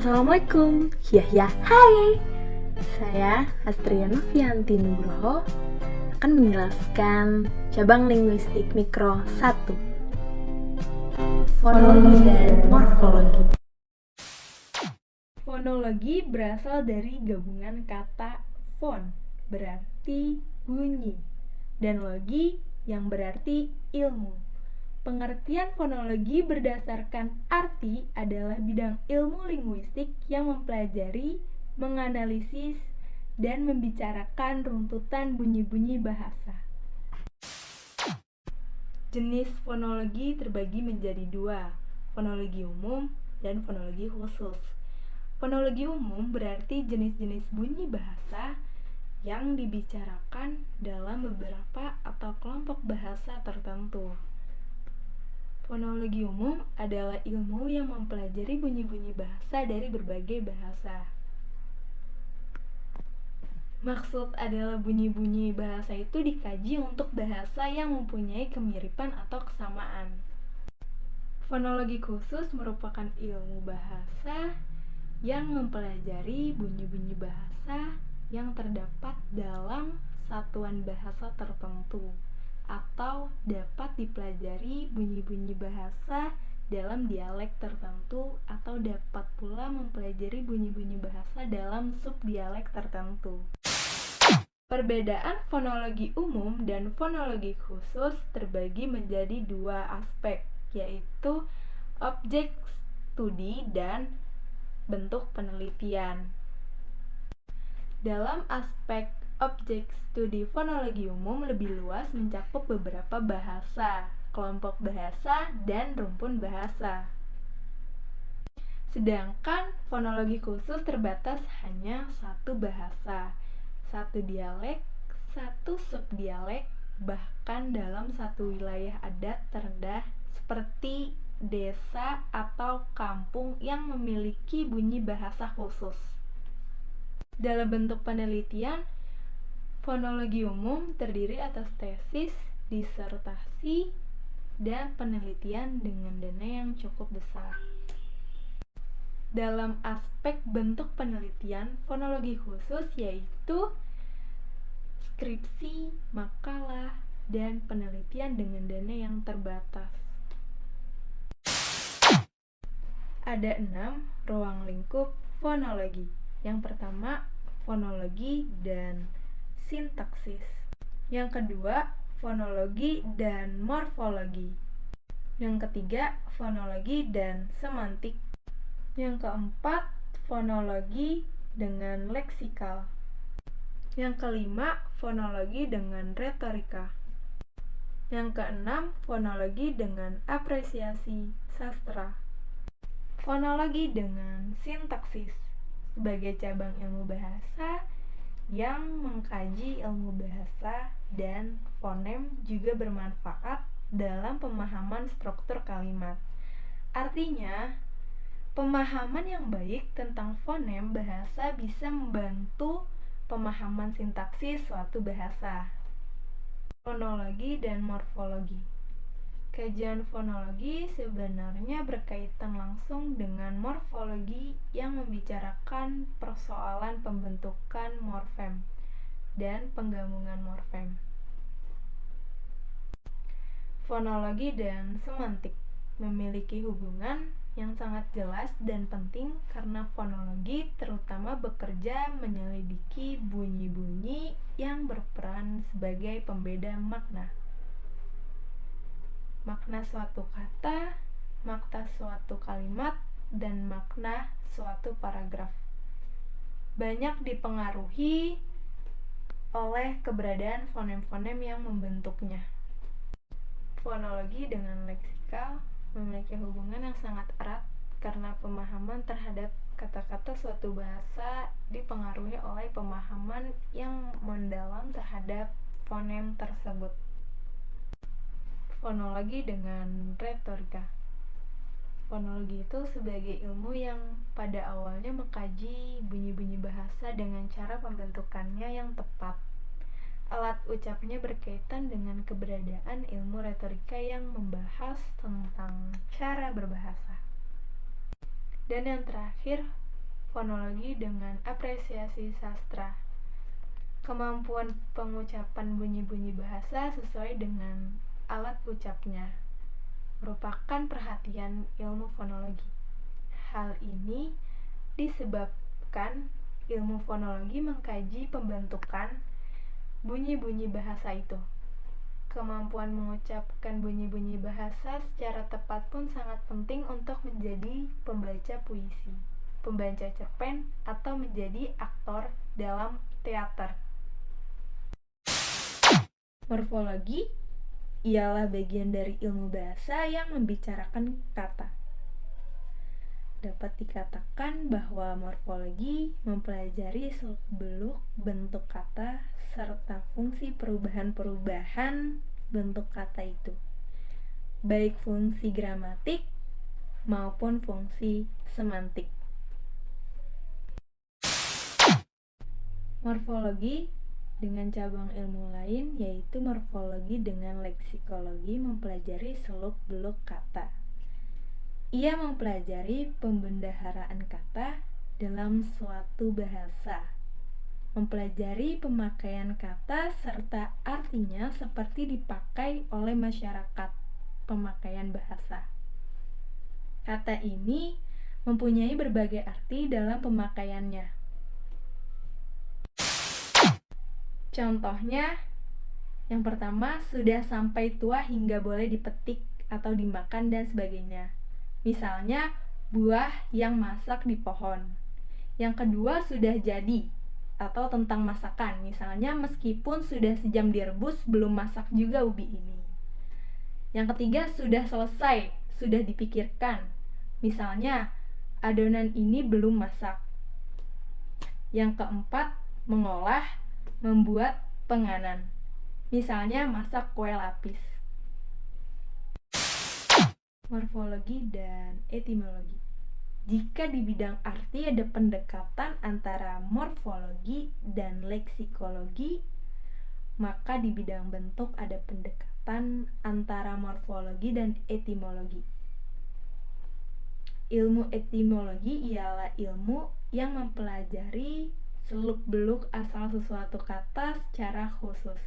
Assalamualaikum. Hai. Saya Astria Novianti Nugroho akan menjelaskan cabang linguistik mikro 1. Fonologi dan morfologi. Fonologi berasal dari gabungan kata fon, berarti bunyi, dan logi yang berarti ilmu. Pengertian fonologi berdasarkan arti adalah bidang ilmu linguistik yang mempelajari, menganalisis, dan membicarakan runtutan bunyi-bunyi bahasa. Jenis fonologi terbagi menjadi dua, fonologi umum dan fonologi khusus. Fonologi umum berarti jenis-jenis bunyi bahasa yang dibicarakan dalam beberapa atau kelompok bahasa tertentu. Fonologi umum adalah ilmu yang mempelajari bunyi-bunyi bahasa dari berbagai bahasa. Maksud adalah bunyi-bunyi bahasa itu dikaji untuk bahasa yang mempunyai kemiripan atau kesamaan. Fonologi khusus merupakan ilmu bahasa yang mempelajari bunyi-bunyi bahasa yang terdapat dalam satuan bahasa tertentu, atau dapat dipelajari bunyi-bunyi bahasa dalam dialek tertentu, atau dapat pula mempelajari bunyi-bunyi bahasa dalam subdialek tertentu. Perbedaan fonologi umum dan fonologi khusus terbagi menjadi dua aspek, yaitu objek studi dan bentuk penelitian. Dalam aspek objek studi fonologi umum lebih luas mencakup beberapa bahasa, kelompok bahasa, dan rumpun bahasa. Sedangkan fonologi khusus terbatas hanya satu bahasa, satu dialek, satu subdialek, bahkan dalam satu wilayah adat terendah seperti desa atau kampung yang memiliki bunyi bahasa khusus. Dalam bentuk penelitian, fonologi umum terdiri atas tesis, disertasi, dan penelitian dengan dana yang cukup besar. Dalam aspek bentuk penelitian, fonologi khusus yaitu skripsi, makalah, dan penelitian dengan dana yang terbatas. Ada 6 ruang lingkup fonologi. Yang pertama, fonologi dan sintaksis. Yang kedua, fonologi dan morfologi. Yang ketiga, fonologi dan semantik. Yang keempat, fonologi dengan leksikal. Yang kelima, fonologi dengan retorika. Yang keenam, fonologi dengan apresiasi sastra. Fonologi dengan sintaksis sebagai cabang ilmu bahasa yang mengkaji ilmu bahasa dan fonem juga bermanfaat dalam pemahaman struktur kalimat. Artinya, pemahaman yang baik tentang fonem bahasa bisa membantu pemahaman sintaksis suatu bahasa. Fonologi dan morfologi. Kajian fonologi sebenarnya berkaitan langsung dengan morfologi yang membicarakan persoalan pembentukan morfem dan penggabungan morfem. Fonologi dan semantik memiliki hubungan yang sangat jelas dan penting karena fonologi terutama bekerja menyelidiki bunyi-bunyi yang berperan sebagai pembeda makna. Makna suatu kata, makna suatu kalimat, dan makna suatu paragraf. Banyak dipengaruhi oleh keberadaan fonem-fonem yang membentuknya. Fonologi dengan leksikal memiliki hubungan yang sangat erat karena pemahaman terhadap kata-kata suatu bahasa dipengaruhi oleh pemahaman yang mendalam terhadap fonem tersebut. Fonologi dengan retorika. Fonologi itu sebagai ilmu yang pada awalnya mengkaji bunyi-bunyi bahasa dengan cara pembentukannya yang tepat. Alat ucapnya berkaitan dengan keberadaan ilmu retorika yang membahas tentang cara berbahasa. Dan yang terakhir, fonologi dengan apresiasi sastra. Kemampuan pengucapan bunyi-bunyi bahasa sesuai dengan alat ucapnya merupakan perhatian ilmu fonologi. Hal ini disebabkan ilmu fonologi mengkaji pembentukan bunyi-bunyi bahasa itu. Kemampuan mengucapkan bunyi-bunyi bahasa secara tepat pun sangat penting untuk menjadi pembaca puisi, pembaca cerpen, atau menjadi aktor dalam teater. Morfologi ialah bagian dari ilmu bahasa yang membicarakan kata. Dapat dikatakan bahwa morfologi mempelajari seluk-beluk bentuk kata serta fungsi perubahan-perubahan bentuk kata itu, baik fungsi gramatik maupun fungsi semantik. Morfologi dengan cabang ilmu lain yaitu morfologi dengan leksikologi mempelajari seluk-beluk kata. Ia mempelajari pembendaharaan kata dalam suatu bahasa, mempelajari pemakaian kata serta artinya seperti dipakai oleh masyarakat pemakaian bahasa. Kata ini mempunyai berbagai arti dalam pemakaiannya. Contohnya, yang pertama, sudah sampai tua hingga boleh dipetik atau dimakan dan sebagainya. Misalnya, buah yang masak di pohon. Yang kedua, sudah jadi atau tentang masakan. Misalnya, meskipun sudah sejam direbus, belum masak juga ubi ini. Yang ketiga, sudah selesai, sudah dipikirkan. Misalnya, adonan ini belum masak. Yang keempat, mengolah, membuat penganan. Misalnya masak kue lapis. Morfologi dan etimologi. Jika di bidang arti ada pendekatan antara morfologi dan leksikologi, maka di bidang bentuk ada pendekatan antara morfologi dan etimologi. Ilmu etimologi ialah ilmu yang mempelajari seluk-beluk asal sesuatu kata secara khusus.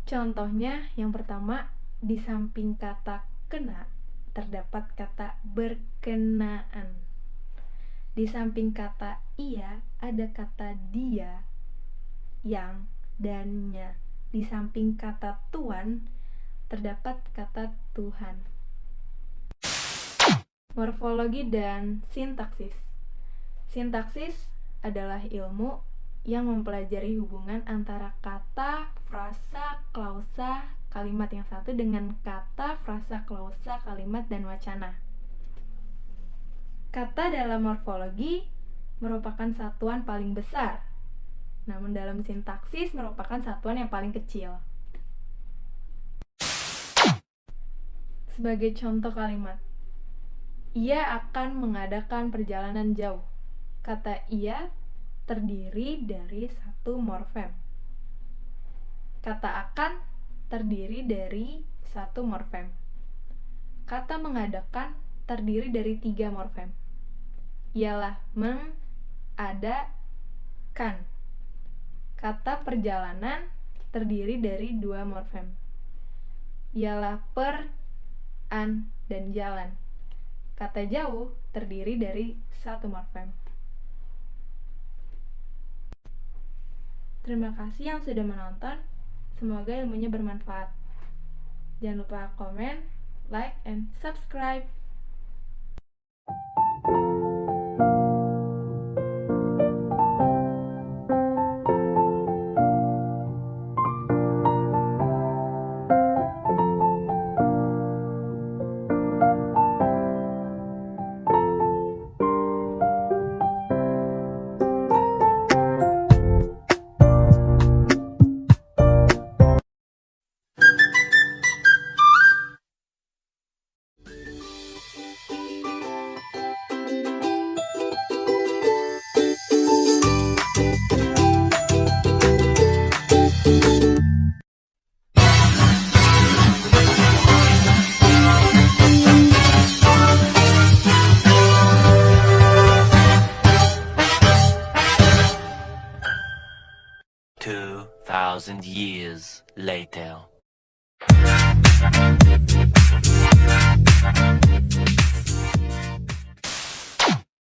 Contohnya, yang pertama, di samping kata kena terdapat kata berkenaan. Di samping kata ia ada kata dia, yang, dannya. Di samping kata tuan terdapat kata Tuhan. Morfologi dan sintaksis. Sintaksis adalah ilmu yang mempelajari hubungan antara kata, frasa, klausa, kalimat yang satu dengan kata, frasa, klausa, kalimat, dan wacana. Kata dalam morfologi merupakan satuan paling besar, namun dalam sintaksis merupakan satuan yang paling kecil. Sebagai contoh kalimat, ia akan mengadakan perjalanan jauh. Kata ia terdiri dari satu morfem. Kata akan terdiri dari satu morfem. Kata mengadakan terdiri dari 3 morfem. Ialah mengadakan. Kata perjalanan terdiri dari 2 morfem. Ialah per, an, dan jalan. Kata jauh terdiri dari 1 morfem. Terima kasih yang sudah menonton. Semoga ilmunya bermanfaat. Jangan lupa komen, like, and subscribe. 2,000 years later.